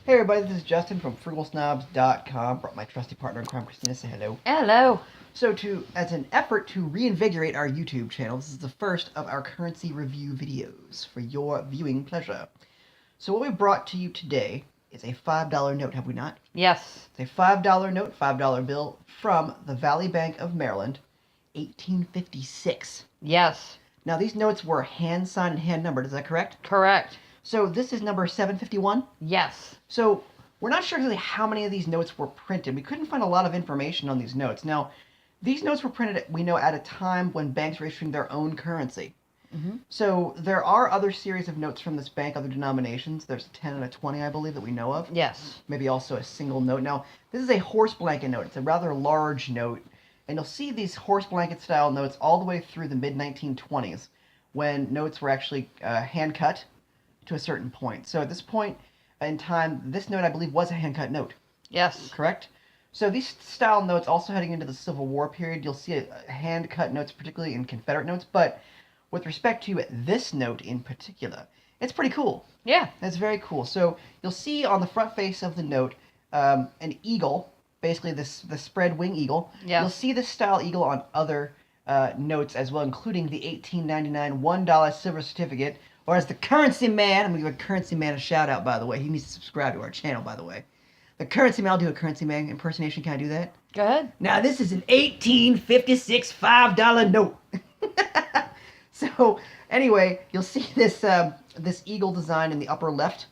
Hey everybody, this is Justin from FrugalSnobs.com. Brought my trusty partner in crime, Christina. Say hello. Hello. So, as an effort to reinvigorate our YouTube channel, this is the first of our currency review videos for your viewing pleasure. So, what we brought to you today is a $5 note, have we not? Yes. It's a $5 note, $5 bill from the Valley Bank of Maryland, 1856. Yes. Now, these notes were hand signed and hand numbered, is that correct? Correct. So, this is number 751. Yes. So we're not sure exactly how many of these notes were printed. We couldn't find a lot of information on these notes. Now, these notes were printed, we know, at a time when banks were issuing their own currency. Mm-hmm. So there are other series of notes from this bank, other denominations. There's a 10 and a 20, I believe, that we know of. Yes. Maybe also a single note. Now, this is a horse blanket note. It's a rather large note. And you'll see these horse blanket style notes all the way through the mid-1920s when notes were actually hand cut to a certain point. So at this point in time, this note, I believe, was a hand-cut note. Yes. Correct? So these style notes, also heading into the Civil War period, you'll see hand-cut notes, particularly in Confederate notes. But with respect to this note in particular, it's pretty cool. Yeah. It's very cool. So you'll see on the front face of the note an eagle, basically the spread wing eagle. Yeah. You'll see this style eagle on other notes as well, including the $18.99 $1 silver certificate. Or as the Currency Man, I'm going to give a Currency Man a shout out, by the way. He needs to subscribe to our channel, by the way. The Currency Man, I'll do a Currency Man impersonation. Can I do that? Go ahead. Now, this is an 1856 $5 note. So, anyway, you'll see this this eagle design in the upper left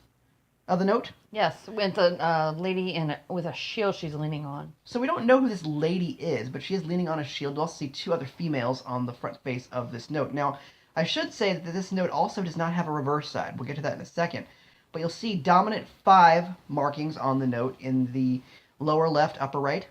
of the note. Yes, with a lady with a shield she's leaning on. So we don't know who this lady is, but she is leaning on a shield. You'll also see two other females on the front face of this note. Now, I should say that this note also does not have a reverse side. We'll get to that in a second. But you'll see dominant 5 markings on the note in the lower left, upper right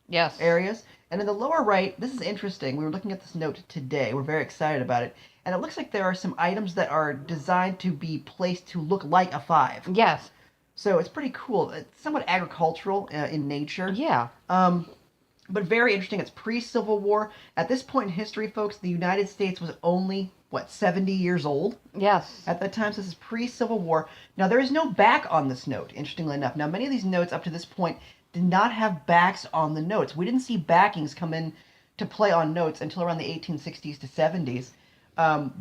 Yes. areas. And in the lower right, this is interesting. We were looking at this note today. We're very excited about it. And it looks like there are some items that are designed to be placed to look like a 5. Yes. So it's pretty cool. It's somewhat agricultural in nature. Yeah. But very interesting. It's pre-Civil War. At this point in history, folks, the United States was only, 70 years old Yes. at that time? So this is pre-Civil War. Now, there is no back on this note, interestingly enough. Now, many of these notes up to this point did not have backs on the notes. We didn't see backings come in to play on notes until around the 1860s to 70s.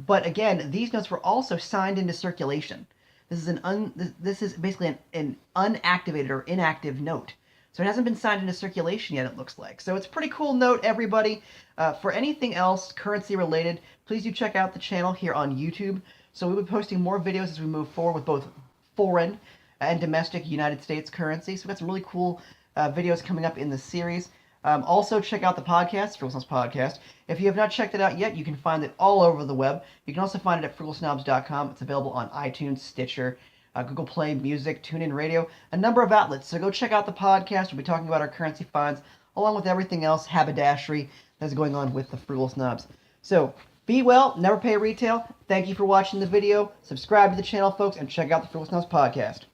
But again, these notes were also signed into circulation. This is basically an unactivated or inactive note. So it hasn't been signed into circulation yet, it looks like. So it's a pretty cool note, everybody. For anything else currency related, please do check out the channel here on YouTube. So we'll be posting more videos as we move forward with both foreign and domestic United States currency. So we've got some really cool videos coming up in the series. Also, check out the podcast, Frugal Snobs Podcast. If you have not checked it out yet, you can find it all over the web. You can also find it at frugalsnobs.com. It's available on iTunes, Stitcher, Google Play Music, TuneIn Radio, a number of outlets. So go check out the podcast. We'll be talking about our currency finds, along with everything else haberdashery that's going on with the Frugal Snobs. So be well, never pay retail. Thank you for watching the video. Subscribe to the channel, folks, and check out the Frugal Snobs Podcast.